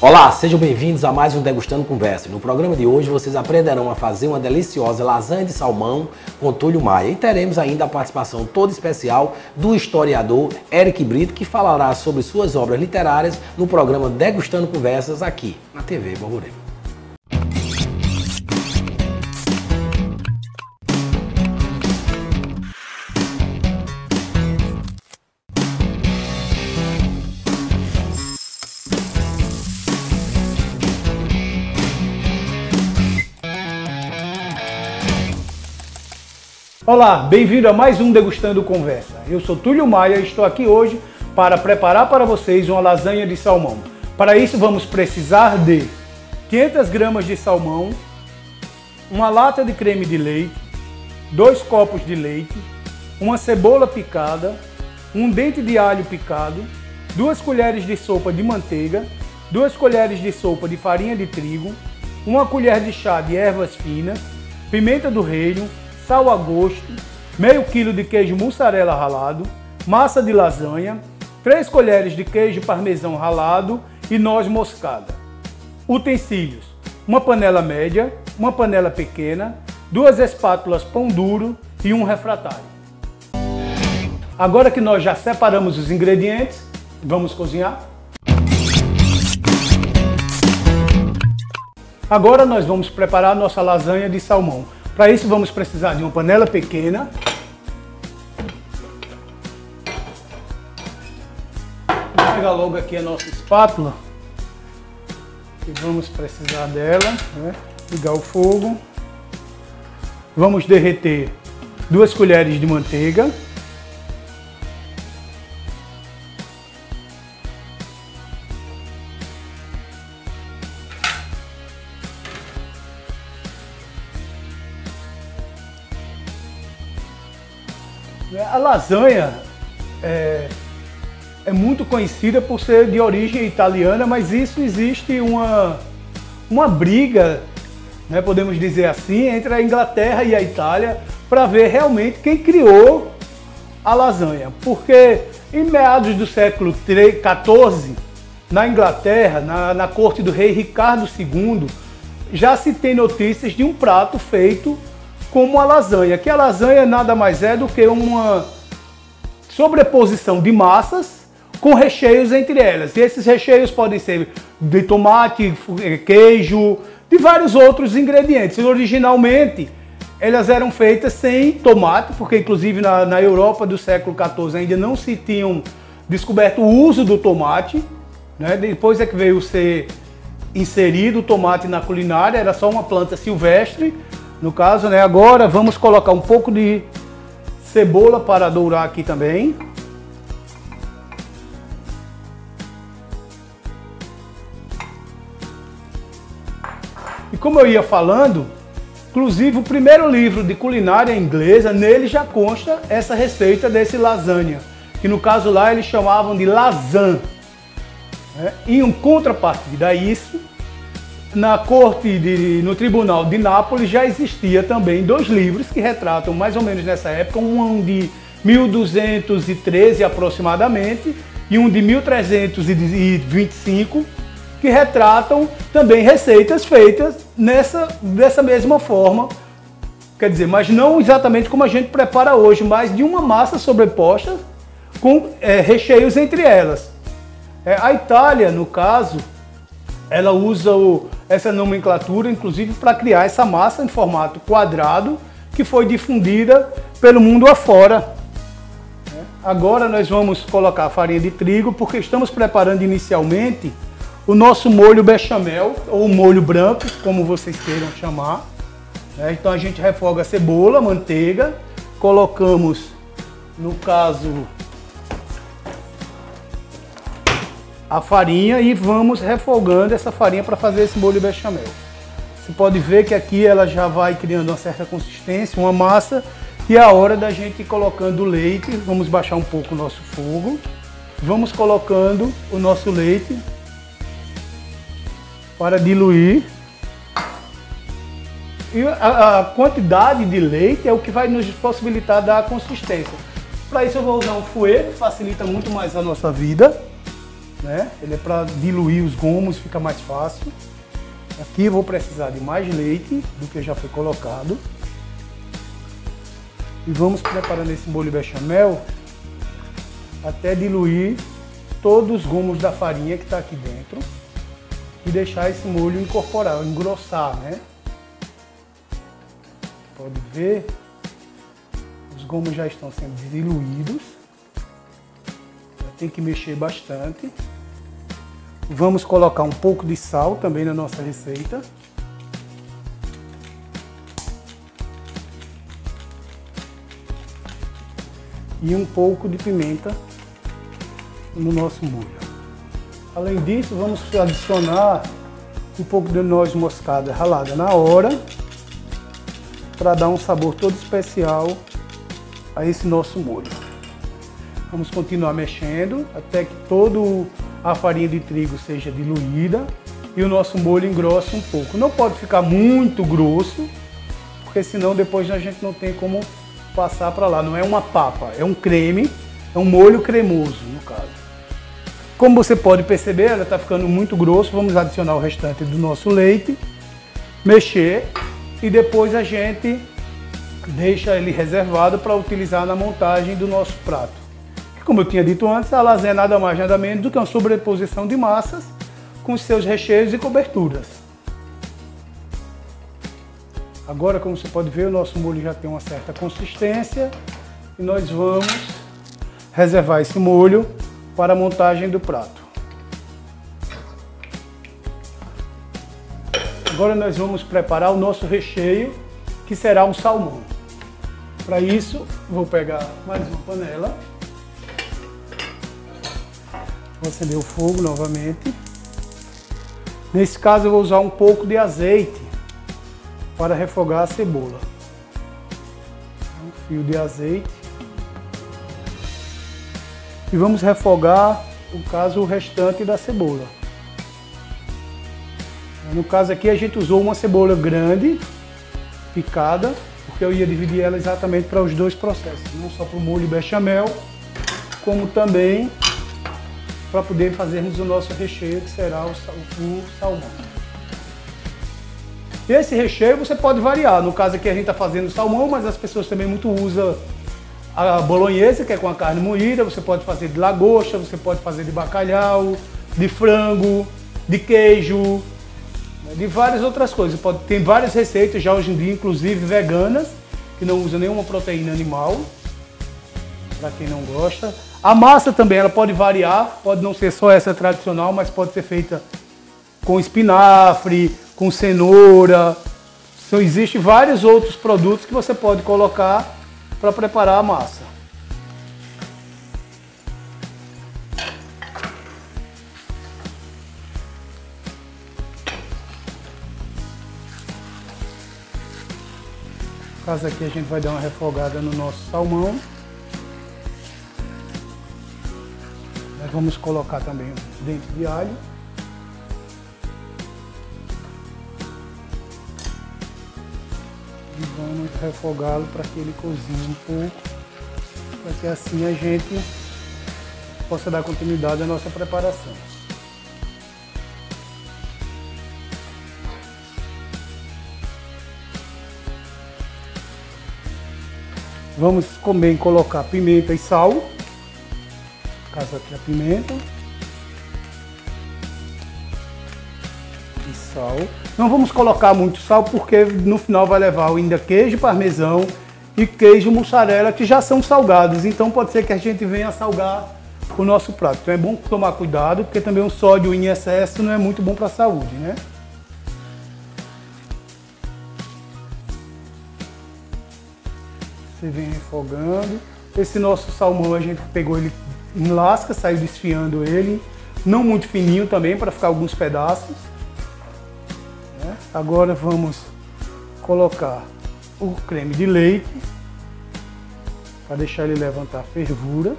Olá, sejam bem-vindos a mais um Degustando Conversa. No programa de hoje vocês aprenderão a fazer uma deliciosa lasanha de salmão com Túlio Maia e teremos ainda a participação toda especial do historiador Eric Brito, que falará sobre suas obras literárias no programa Degustando Conversas aqui na TV Borborema. Olá, bem-vindo a mais um Degustando Conversa. Eu sou Túlio Maia e estou aqui hoje para preparar para vocês uma lasanha de salmão. Para isso vamos precisar de 500 gramas de salmão, uma lata de creme de leite, 2 copos de leite, uma cebola picada, um dente de alho picado, 2 colheres de sopa de manteiga, 2 colheres de sopa de farinha de trigo, 1 colher de chá de ervas finas, pimenta do reino, sal a gosto, meio quilo de queijo mussarela ralado, massa de lasanha, 3 colheres de queijo parmesão ralado e noz moscada. Utensílios: uma panela média, uma panela pequena, 2 espátulas pão duro e um refratário. Agora que nós já separamos os ingredientes, vamos cozinhar? Agora nós vamos preparar a nossa lasanha de salmão. Para isso vamos precisar de uma panela pequena, vou pegar logo aqui a nossa espátula, que vamos precisar dela, né? Ligar o fogo, vamos derreter 2 colheres de manteiga, a lasanha é muito conhecida por ser de origem italiana, mas isso existe uma briga, né, podemos dizer assim, entre a Inglaterra e a Itália para ver realmente quem criou a lasanha. Porque em meados do século XIV, na Inglaterra, na corte do rei Ricardo II, já se tem notícias de um prato feito como a lasanha, que a lasanha nada mais é do que uma sobreposição de massas com recheios entre elas. E esses recheios podem ser de tomate, queijo, de vários outros ingredientes. E, originalmente, elas eram feitas sem tomate, porque inclusive na Europa do século XIV ainda não se tinham descoberto o uso do tomate, né? Depois é que veio ser inserido o tomate na culinária, era só uma planta silvestre. No caso, né? Agora vamos colocar um pouco de cebola para dourar aqui também. E como eu ia falando, inclusive o primeiro livro de culinária inglesa, nele já consta essa receita desse lasanha, que no caso lá eles chamavam de lasagne. Em um contrapartida a isso, na corte, no tribunal de Nápoles já existia também 2 livros que retratam mais ou menos nessa época, um de 1213 aproximadamente e um de 1325, que retratam também receitas feitas dessa mesma forma, quer dizer, mas não exatamente como a gente prepara hoje, mas de uma massa sobreposta com recheios entre elas. A Itália, no caso, ela usa essa nomenclatura, inclusive, para criar essa massa em formato quadrado que foi difundida pelo mundo afora. Agora nós vamos colocar a farinha de trigo, porque estamos preparando inicialmente o nosso molho bechamel, ou molho branco, como vocês queiram chamar. Então a gente refoga a cebola, manteiga, colocamos, no caso, a farinha e vamos refogando essa farinha para fazer esse molho bechamel. Você pode ver que aqui ela já vai criando uma certa consistência, uma massa, e é a hora da gente ir colocando o leite. Vamos baixar um pouco o nosso fogo. Vamos colocando o nosso leite para diluir. E a quantidade de leite é o que vai nos possibilitar dar a consistência. Para isso eu vou usar um fouet, que facilita muito mais a nossa vida. né? Ele é para diluir os gomos, fica mais fácil. Aqui eu vou precisar de mais leite do que já foi colocado. E vamos preparando esse molho bechamel até diluir todos os gomos da farinha que está aqui dentro e deixar esse molho incorporar, engrossar, né? Pode ver, os gomos já estão sendo diluídos. Tem que mexer bastante. Vamos colocar um pouco de sal também na nossa receita. E um pouco de pimenta no nosso molho. Além disso, vamos adicionar um pouco de noz moscada ralada na hora, para dar um sabor todo especial a esse nosso molho. Vamos continuar mexendo até que toda a farinha de trigo seja diluída e o nosso molho engrosse um pouco. Não pode ficar muito grosso, porque senão depois a gente não tem como passar para lá. Não é uma papa, é um creme, é um molho cremoso no caso. Como você pode perceber, ela está ficando muito grosso. Vamos adicionar o restante do nosso leite, mexer e depois a gente deixa ele reservado para utilizar na montagem do nosso prato. Como eu tinha dito antes, a lasanha é nada mais nada menos do que uma sobreposição de massas com seus recheios e coberturas. Agora, como você pode ver, o nosso molho já tem uma certa consistência e nós vamos reservar esse molho para a montagem do prato. Agora nós vamos preparar o nosso recheio, que será um salmão. Para isso, vou pegar mais uma panela. Vou acender o fogo novamente. Nesse caso eu vou usar um pouco de azeite para refogar a cebola. Um fio de azeite. E vamos refogar, no caso, o restante da cebola. No caso aqui a gente usou uma cebola grande, picada, porque eu ia dividir ela exatamente para os dois processos. Não só para o molho bechamel, como também para poder fazermos o nosso recheio, que será o salmão. E esse recheio você pode variar. No caso aqui a gente está fazendo salmão, mas as pessoas também muito usam a bolonhesa, que é com a carne moída. Você pode fazer de lagosta, você pode fazer de bacalhau, de frango, de queijo, de várias outras coisas. Tem várias receitas já hoje em dia, inclusive veganas, que não usam nenhuma proteína animal, para quem não gosta. A massa também ela pode variar, pode não ser só essa tradicional, mas pode ser feita com espinafre, com cenoura. Existem vários outros produtos que você pode colocar para preparar a massa. No caso aqui a gente vai dar uma refogada no nosso salmão. Nós vamos colocar também um dente de alho. E vamos refogá-lo para que ele cozinhe um pouco, para que assim a gente possa dar continuidade à nossa preparação. Vamos também colocar pimenta e sal. No caso aqui a pimenta e sal. Não vamos colocar muito sal porque no final vai levar ainda queijo parmesão e queijo mussarela, que já são salgados. Então pode ser que a gente venha a salgar o nosso prato. Então é bom tomar cuidado, porque também o sódio em excesso não é muito bom para a saúde, né? Você vem refogando. Esse nosso salmão a gente pegou ele em lasca, saiu desfiando ele, não muito fininho também, para ficar alguns pedaços. Agora vamos colocar o creme de leite para deixar ele levantar a fervura.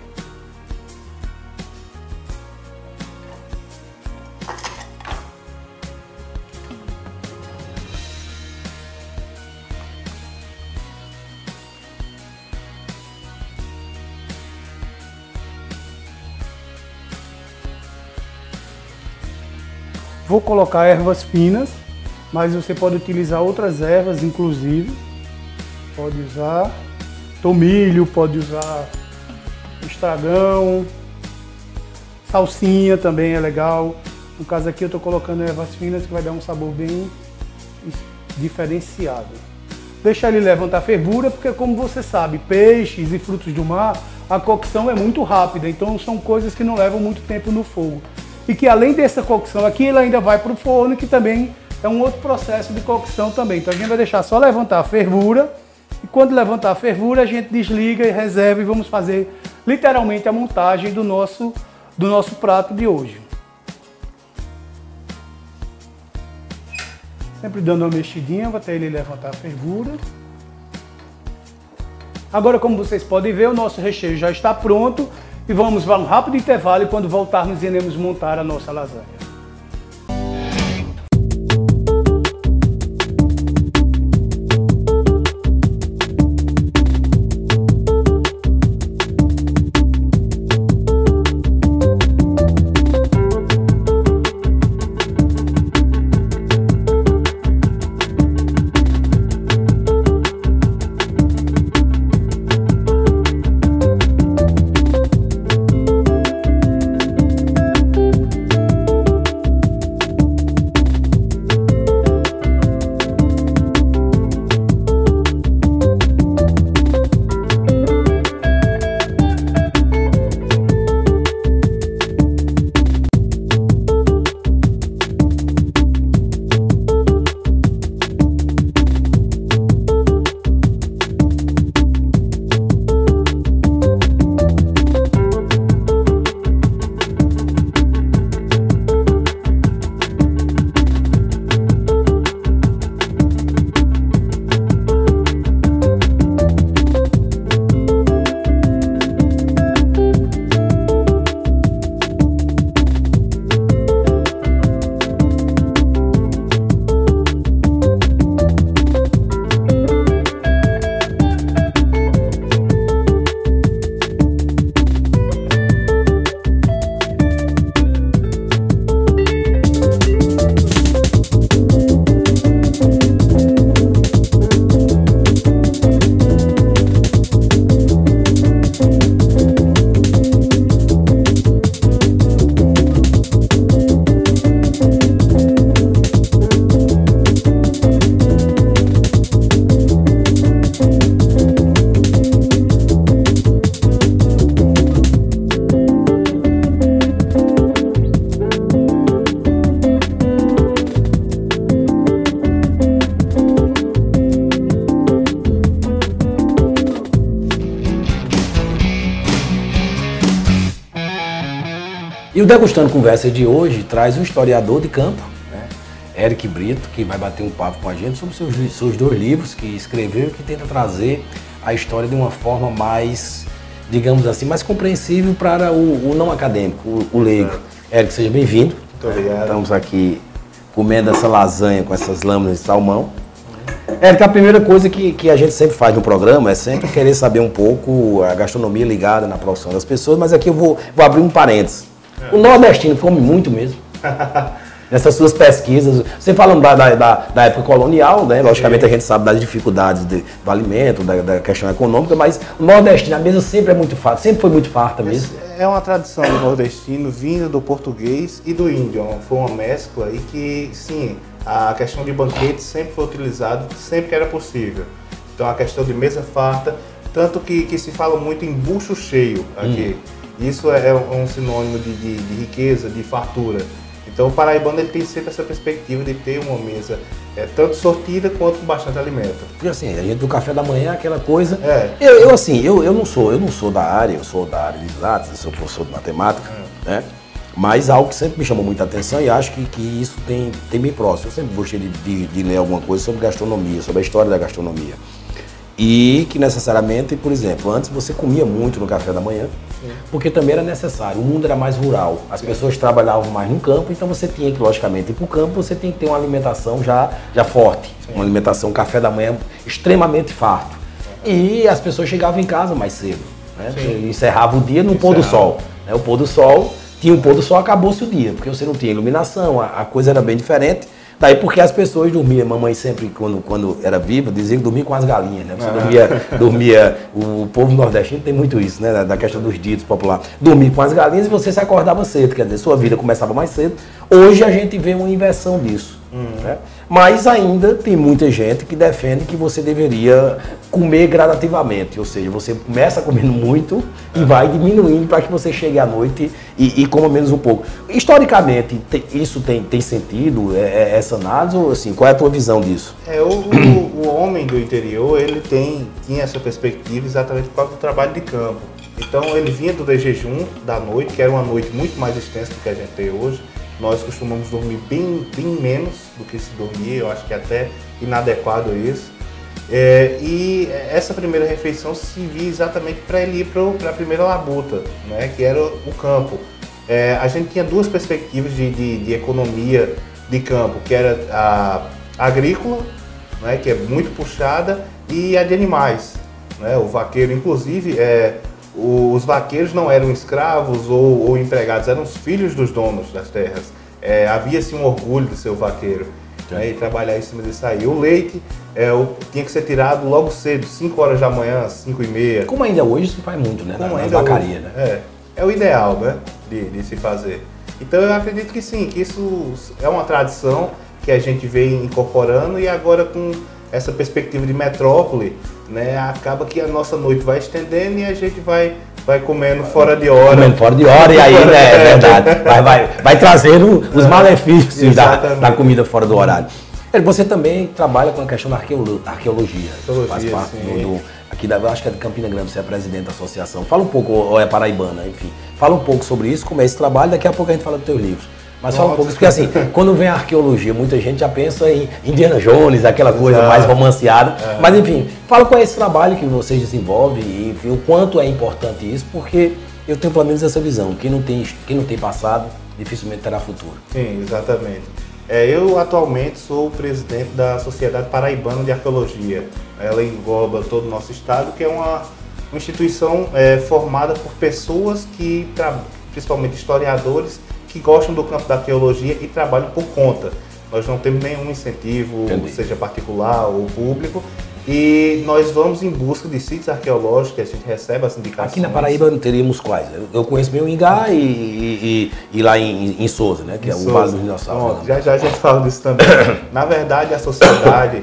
Vou colocar ervas finas, mas você pode utilizar outras ervas, inclusive. Pode usar tomilho, pode usar estragão, salsinha também é legal. No caso aqui eu estou colocando ervas finas que vai dar um sabor bem diferenciado. Deixar ele levantar fervura, porque como você sabe, peixes e frutos do mar, a cocção é muito rápida, então são coisas que não levam muito tempo no fogo. E que além dessa cocção aqui, ele ainda vai para o forno, que também é um outro processo de cocção também. Então a gente vai deixar só levantar a fervura, e quando levantar a fervura a gente desliga e reserva e vamos fazer literalmente a montagem do nosso prato de hoje. Sempre dando uma mexidinha até ele levantar a fervura. Agora, como vocês podem ver, o nosso recheio já está pronto e vamos para um rápido intervalo e quando voltarmos iremos montar a nossa lasanha. E o Degustando Conversa de hoje traz um historiador de campo, né? Eric Brito, que vai bater um papo com a gente sobre seus dois livros que escreveu e que tenta trazer a história de uma forma mais, digamos assim, mais compreensível para o não acadêmico, o leigo. Eric, seja bem-vindo. Muito obrigado. Estamos aqui comendo essa lasanha com essas lâminas de salmão. Eric, a primeira coisa que a gente sempre faz no programa é sempre querer saber um pouco a gastronomia ligada na profissão das pessoas, mas aqui eu vou abrir um parênteses. O nordestino come muito mesmo. Nessas suas pesquisas, você falando da época colonial, né? Logicamente a gente sabe das dificuldades do alimento, da questão econômica, mas o nordestino, a mesa sempre é muito farta, sempre foi muito farta mesmo. É uma tradição do nordestino vinda do português e do índio, foi uma mescla e que, sim, a questão de banquete sempre foi utilizado, sempre que era possível. Então a questão de mesa farta, tanto que se fala muito em bucho cheio aqui. Isso é um sinônimo de riqueza, de fartura. Então o paraibano ele tem sempre essa perspectiva de ter uma mesa tanto sortida quanto com bastante alimento. Porque assim, a gente do café da manhã é aquela coisa... Eu não sou da área, eu sou da área de exatas, eu sou professor de matemática, né? Mas algo que sempre me chamou muita atenção e acho que isso tem me próximo. Eu sempre gostei de ler alguma coisa sobre gastronomia, sobre a história da gastronomia. E que necessariamente, por exemplo, antes você comia muito no café da manhã, porque também era necessário, o mundo era mais rural, as pessoas trabalhavam mais no campo, então você tinha que, logicamente, ir para o campo, você tem que ter uma alimentação já forte, uma alimentação, café da manhã extremamente farto. E as pessoas chegavam em casa mais cedo, né? Encerrava o dia no pôr do sol. Né? O pôr do sol tinha um pôr do sol, acabou-se o dia, porque você não tinha iluminação, a coisa era bem diferente. Daí porque as pessoas dormiam, mamãe sempre, quando era viva, dizia que dormia com as galinhas, né? Você dormia, o povo nordestino tem muito isso, né? Da questão dos ditos popular. Dormia com as galinhas e você se acordava cedo, quer dizer, sua vida começava mais cedo. Hoje a gente vê uma inversão disso. Né? Mas ainda tem muita gente que defende que você deveria comer gradativamente, ou seja, você começa comendo muito e vai diminuindo para que você chegue à noite e coma menos um pouco. Historicamente, isso tem sentido, essa análise, ou assim, qual é a tua visão disso? O homem do interior, ele tinha essa perspectiva exatamente por causa do trabalho de campo. Então ele vinha do jejum da noite, que era uma noite muito mais extensa do que a gente tem hoje. Nós costumamos dormir bem menos do que se dormia, eu acho que é até inadequado isso. E essa primeira refeição servia exatamente para ele ir para a primeira labuta, né, que era o campo. A gente tinha duas perspectivas de economia de campo, que era a agrícola, né, que é muito puxada, e a de animais. Né, o vaqueiro, inclusive, os vaqueiros não eram escravos ou empregados, eram os filhos dos donos das terras. Havia-se um orgulho de ser o vaqueiro, né, e trabalhar em cima disso aí. O leite tinha que ser tirado logo cedo, 5 horas da manhã, 5h30. Como ainda hoje se faz muito, né? Na vacaria, né? É o ideal, né, de se fazer. Então eu acredito que sim, que isso é uma tradição que a gente vem incorporando, e agora com essa perspectiva de metrópole, né, acaba que a nossa noite vai estendendo e a gente vai comendo fora de hora. Comendo fora de hora, e aí, né, é verdade, vai trazendo os malefícios da comida fora do horário. Você também trabalha com a questão da arqueologia, faz parte aqui acho que é de Campina Grande, você é presidente da associação. Fala um pouco, ou é paraibana, enfim, fala um pouco sobre isso, como é esse trabalho, daqui a pouco a gente fala dos teus livros. Mas fala um pouco, porque assim, quando vem a arqueologia, muita gente já pensa em Indiana Jones, aquela coisa mais romanceada. Mas enfim, fala qual é esse trabalho que vocês desenvolvem e enfim, o quanto é importante isso, porque eu tenho pelo menos essa visão, quem não tem passado, dificilmente terá futuro. Sim, exatamente. Eu atualmente sou o presidente da Sociedade Paraibana de Arqueologia. Ela engloba todo o nosso estado, que é uma instituição formada por pessoas que, principalmente historiadores, que gostam do campo da arqueologia e trabalham por conta. Nós não temos nenhum incentivo, seja particular ou público, e nós vamos em busca de sítios arqueológicos, a gente recebe as indicações. Aqui na Paraíba teríamos quais? Eu conheço bem o Ingá e lá em Souza, né, que é o Vale do Dinossauro. Já a gente fala disso também. Na verdade, a sociedade,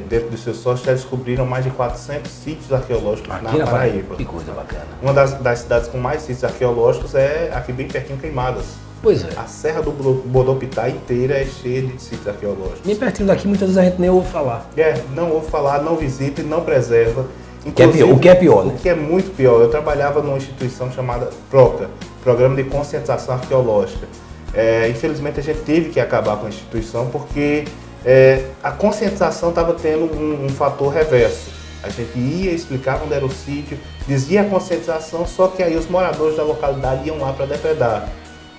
dentro dos seus sócios, já descobriram mais de 400 sítios arqueológicos aqui na Paraíba. Que coisa bacana. Uma das cidades com mais sítios arqueológicos é aqui bem pertinho, Queimadas. Pois é. A Serra do Bodopitá inteira é cheia de sítios arqueológicos. Bem pertinho daqui, muitas vezes a gente nem ouve falar. Não ouve falar, não visita e não preserva. O que é pior, né? O que é muito pior. Eu trabalhava numa instituição chamada PROCA, Programa de Conscientização Arqueológica. Infelizmente a gente teve que acabar com a instituição porque a conscientização estava tendo um fator reverso. A gente ia, explicava onde era o sítio, dizia a conscientização, só que aí os moradores da localidade iam lá para depredar.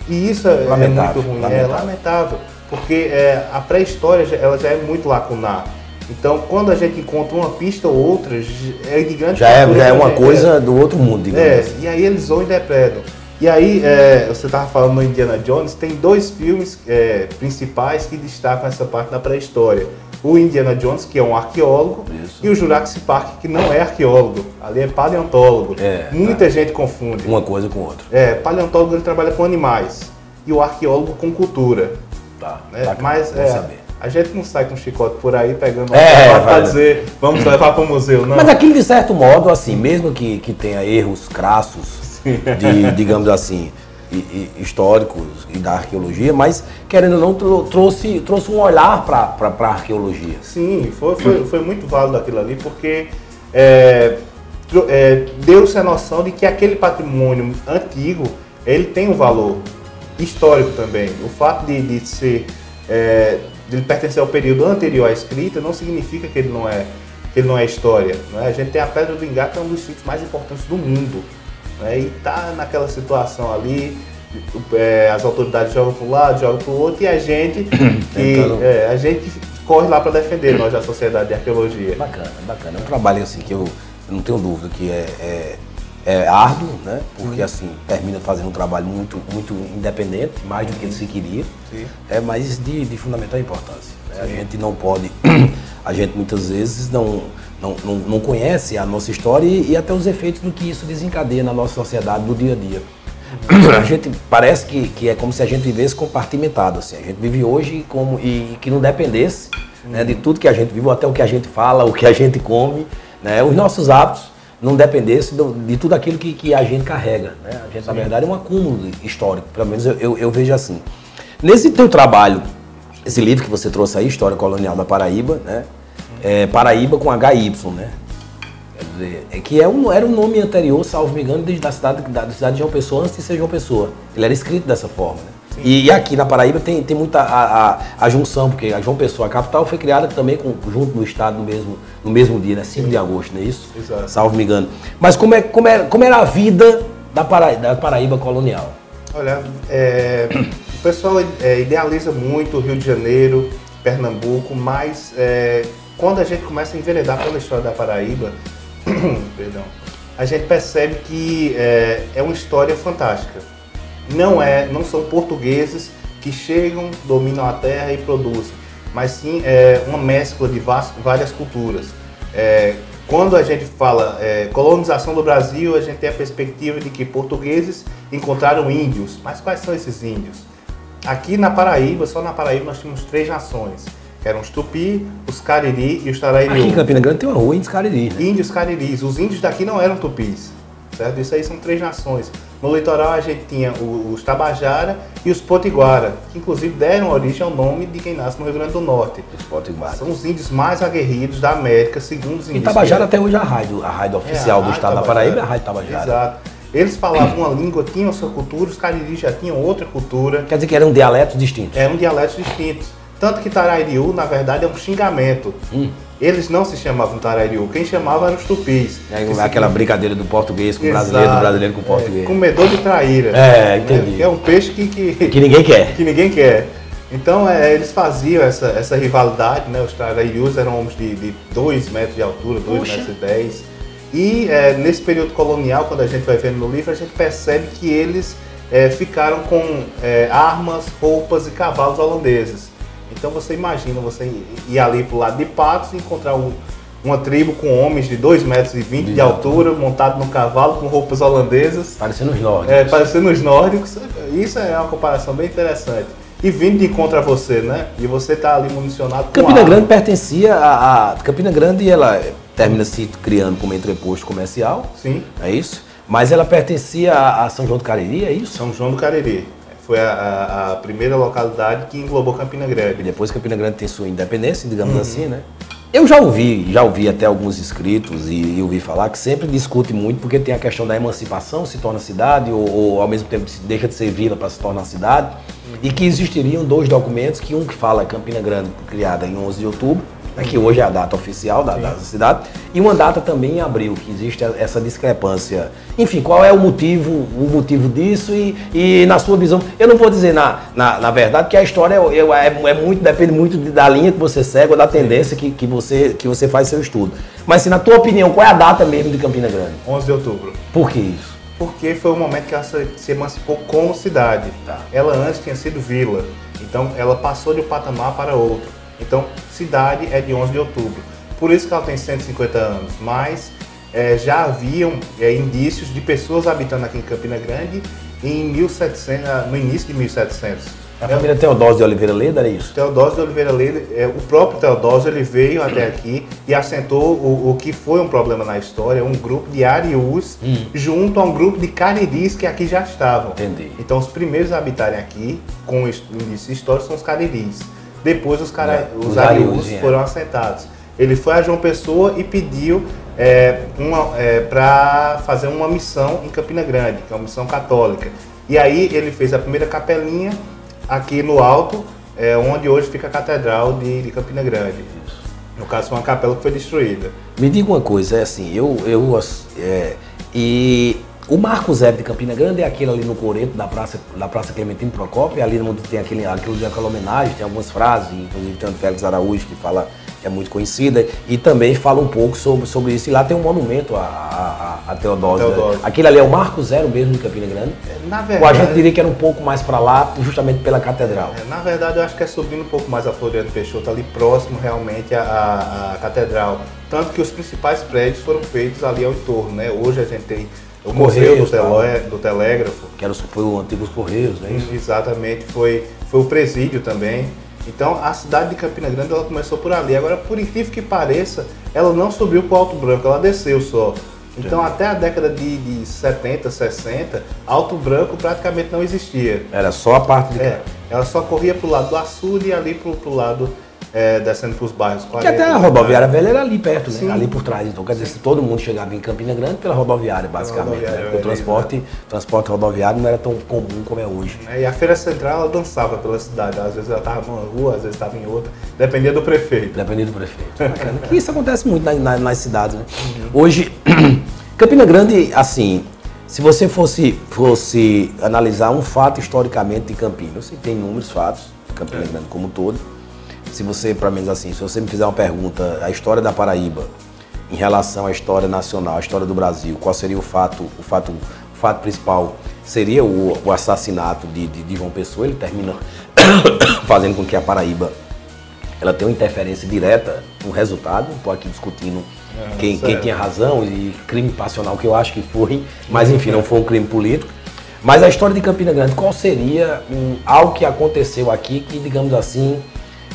E isso é muito ruim, é lamentável, porque a pré-história ela já é muito lacunar. Então, quando a gente encontra uma pista ou outra, é de grande já é uma coisa do outro mundo, digamos assim. E aí eles vão e depredam. E aí, você estava falando no Indiana Jones, tem 2 filmes principais que destacam essa parte da pré-história. O Indiana Jones, que é um arqueólogo, e o Jurassic Park, que não é arqueólogo, ali é paleontólogo. Muita gente confunde uma coisa com outra. Paleontólogo ele trabalha com animais e o arqueólogo com cultura. Mas a gente não sai com chicote por aí pegando para dizer vamos levar para o museu, não. Mas aquilo de certo modo, assim, mesmo que tenha erros crassos, digamos assim, históricos e da arqueologia, mas querendo ou não trouxe um olhar para a arqueologia. Sim, foi muito válido aquilo ali, porque deu-se a noção de que aquele patrimônio antigo ele tem um valor histórico também. O fato de ele pertencer ao período anterior à escrita não significa que ele não é história. Né? A gente tem a Pedra do Ingá, que é um dos sítios mais importantes do mundo. Né? E tá naquela situação ali, as autoridades jogam para um lado, jogam para o outro, e a gente corre lá para defender, nós da Sociedade de Arqueologia. Bacana. É um trabalho assim que eu não tenho dúvida que árduo, né? Porque assim, termina fazendo um trabalho muito independente, mais do que se queria, mas de fundamental importância. Né? A gente não pode, a gente muitas vezes não conhece a nossa história e até os efeitos do que isso desencadeia na nossa sociedade do dia a dia. A gente parece que é como se a gente vivesse compartimentado, assim. A gente vive hoje e que não dependesse, né, de tudo que a gente vive, até o que a gente fala, o que a gente come, né, os nossos hábitos não dependessem de tudo aquilo que a gente carrega. Né? A gente, na verdade, é um acúmulo histórico, pelo menos eu vejo assim. Nesse teu trabalho, esse livro que você trouxe aí, História Colonial da Paraíba, né? Paraíba com HY, né? Quer dizer, que era um nome anterior, salvo me engano, da cidade de João Pessoa, antes de ser João Pessoa. Ele era escrito dessa forma, né? E aqui na Paraíba tem muita a junção, porque a João Pessoa, a capital, foi criada também junto no estado no mesmo dia, né? 5 de agosto, não é isso? Exato. Salvo me engano. Mas como era a vida da Paraíba colonial? Olha, o pessoal idealiza muito o Rio de Janeiro, Pernambuco, mas quando a gente começa a enveredar pela história da Paraíba, perdão, a gente percebe que é uma história fantástica. Não são portugueses que chegam, dominam a terra e produzem, mas sim uma mescla de várias culturas. Quando a gente fala colonização do Brasil, a gente tem a perspectiva de que portugueses encontraram índios. Mas quais são esses índios? Aqui na Paraíba, só na Paraíba, nós tínhamos 3 nações, que eram os Tupi, os Cariri e os Tarariú. Aqui em Campina Grande tem uma rua Índios Cariri, né? Índios Cariris. Os índios daqui não eram Tupis, certo? Isso aí são 3 nações. No litoral a gente tinha os Tabajara e os Potiguara, que inclusive deram origem ao nome de quem nasce no Rio Grande do Norte. Os Potiguara. São os índios mais aguerridos da América, segundo os E indígenas. Tabajara até hoje é a rádio oficial do estado da Paraíba é a Rádio Tabajara. Exato. Eles falavam uma língua, tinham sua cultura, os Cariris já tinham outra cultura. Quer dizer que eram dialetos distintos. Eram dialetos distintos. Tanto que Tarariú, na verdade, é um xingamento. Eles não se chamavam Tarariú, quem chamava eram os Tupis. Aquela brincadeira do português com o brasileiro, do brasileiro com o português. Comedor de traíra. Entendi. É um peixe que ninguém quer. Que ninguém quer. Então, eles faziam essa rivalidade, né? Os Tarariús eram homens de 2 metros de altura, 2,10 metros. E nesse período colonial, quando a gente vai vendo no livro, a gente percebe que eles ficaram com armas, roupas e cavalos holandeses. Então você imagina, você ir ali pro lado de Patos e encontrar uma tribo com homens de 2,20 metros de altura, montado num cavalo com roupas holandesas. Parecendo os nórdicos. Parecendo os nórdicos. Isso é uma comparação bem interessante. E vindo de encontro a você, né? E você tá ali municionado com Campina Grande pertencia a Campina Grande, ela termina se criando como entreposto comercial. Sim. É isso? Mas ela pertencia a São João do Cariri, é isso? São João do Cariri. Foi a primeira localidade que englobou Campina Grande. E depois Campina Grande tem sua independência, digamos assim, né? Eu já ouvi até alguns escritos e ouvi falar que sempre discute muito porque tem a questão da emancipação, se torna cidade ou ao mesmo tempo deixa de ser vila para se tornar cidade. E que existiriam 2 documentos, que fala Campina Grande criada em 11 de outubro, né, que hoje é a data oficial da cidade, e uma data também em abril, que existe essa discrepância. Enfim, qual é o motivo disso e na sua visão, eu não vou dizer na verdade que a história depende muito da linha que você segue ou da tendência que você faz seu estudo. Mas se na tua opinião, qual é a data mesmo de Campina Grande? 11 de outubro. Por que isso? Porque foi o momento que ela se emancipou como cidade. Tá. Ela antes tinha sido vila, então ela passou de um patamar para outro. Então, cidade é de 11 de outubro. Por isso que ela tem 150 anos, mas já haviam indícios de pessoas habitando aqui em Campina Grande no início de 1700. A família Teodósio de Oliveira Leda, era isso? Teodósio de Oliveira Leda, o próprio Teodósio, ele veio até aqui e assentou o que foi um problema na história, um grupo de ariús junto a um grupo de cariris que aqui já estavam. Entendi. Então os primeiros a habitarem aqui, com início histórico, são os cariris. Depois os ariús foram assentados. Ele foi a João Pessoa e pediu para fazer uma missão em Campina Grande, que é uma missão católica. E aí ele fez a primeira capelinha aqui no alto, onde hoje fica a Catedral de Campina Grande. No caso, foi uma capela que foi destruída. Me diga uma coisa, e o Marco Zero de Campina Grande é aquele ali no coreto da Praça Clementino Procópio, ali onde tem aquela homenagem, tem algumas frases, inclusive tem o Félix Araújo que fala é muito conhecida, e também fala um pouco sobre isso. E lá tem um monumento a Teodósio. Né? Aquele ali é o Marco Zero mesmo de Campina Grande? Na verdade, ou a gente diria que era um pouco mais para lá, justamente pela catedral? Na verdade, eu acho que é subindo um pouco mais a Floriano Peixoto, ali próximo realmente à catedral. Tanto que os principais prédios foram feitos ali ao entorno, né? Hoje a gente tem o Museu do Telégrafo. Que foi o antigo Correios, né? Exatamente, foi o presídio também. Então a cidade de Campina Grande ela começou por ali. Agora, por incrível que pareça, ela não subiu para o Alto Branco, ela desceu só. Então até a década de 70, 60, Alto Branco praticamente não existia. Era só a parte de cá. Ela só corria para o lado do açude e ali para o lado descendo para os bairros. 40, que até a rodoviária velha era ali perto, né? Ali por trás. Então quer dizer, se todo mundo chegava em Campina Grande pela rodoviária, basicamente. O transporte rodoviário não era tão comum como é hoje. E a Feira Central ela dançava pela cidade. Às vezes ela estava numa rua, às vezes estava em outra. Dependia do prefeito. Dependia do prefeito. Bacana. Que isso acontece muito nas cidades, né? Hoje, Campina Grande, assim, se você fosse analisar um fato historicamente de Campinas, você tem inúmeros fatos de Campina Grande como um todo. Se você, para mim, assim, se você me fizer uma pergunta, a história da Paraíba em relação à história nacional, à história do Brasil, qual seria o fato principal? Seria o assassinato de João Pessoa. Ele termina fazendo com que a Paraíba ela tenha uma interferência direta no resultado. Não estou aqui discutindo quem tinha razão e crime passional, que eu acho que foi, mas enfim, não foi um crime político. Mas a história de Campina Grande, qual seria algo que aconteceu aqui que, digamos assim,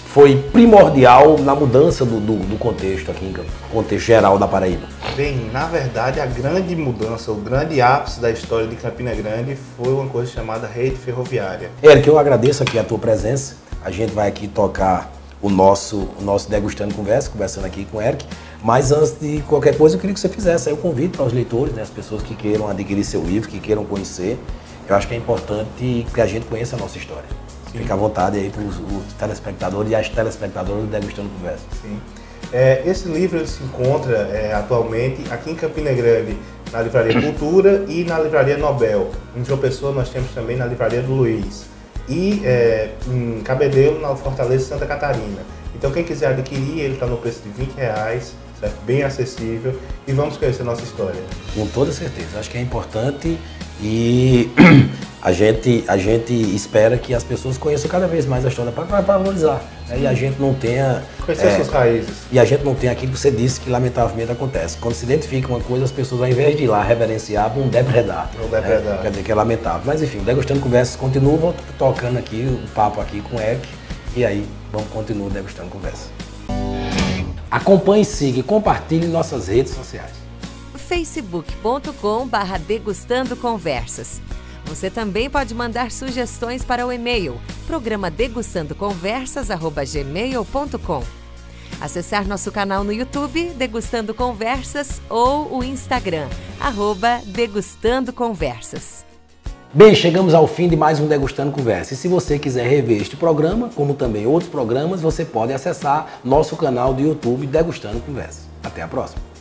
foi primordial na mudança do contexto aqui, no contexto geral da Paraíba? Bem, na verdade, a grande mudança, o grande ápice da história de Campina Grande foi uma coisa chamada rede ferroviária. Eric, eu agradeço aqui a tua presença. A gente vai aqui tocar o nosso Degustando Conversa, conversando aqui com o Eric. Mas antes de qualquer coisa, eu queria que você fizesse aí o convite para os leitores, né, as pessoas que queiram adquirir seu livro, que queiram conhecer. Eu acho que é importante que a gente conheça a nossa história. Fica à vontade aí para os telespectadores e as telespectadoras do Degustando Conversa. Sim. Esse livro ele se encontra atualmente aqui em Campina Grande, na Livraria Cultura e na Livraria Nobel. Em João Pessoa nós temos também na Livraria do Luiz. E em Cabedelo, na Fortaleza, Santa Catarina. Então quem quiser adquirir, ele está no preço de R$20, certo? Bem acessível. E vamos conhecer a nossa história. Com toda certeza. Acho que é importante e a gente espera que as pessoas conheçam cada vez mais a história para valorizar. Né? E a gente não tenha... Conhecer suas raízes. E a gente não tem aquilo que você disse que lamentavelmente acontece. Quando se identifica uma coisa, as pessoas ao invés de ir lá reverenciar, vão depredar. Quer dizer que é lamentável. Mas enfim, o Degustando Conversas continua, vou tocando aqui o papo aqui com o Eric. E aí, vamos continuar Degustando Conversas. Acompanhe, siga e compartilhe nossas redes sociais. facebook.com/Degustando Conversas. Você também pode mandar sugestões para o e-mail programa degustandoconversas@gmail.com. Acessar nosso canal no YouTube Degustando Conversas ou o Instagram @Degustando Conversas. Bem, chegamos ao fim de mais um Degustando Conversa. E se você quiser rever este programa, como também outros programas, você pode acessar nosso canal do YouTube Degustando Conversa. Até a próxima.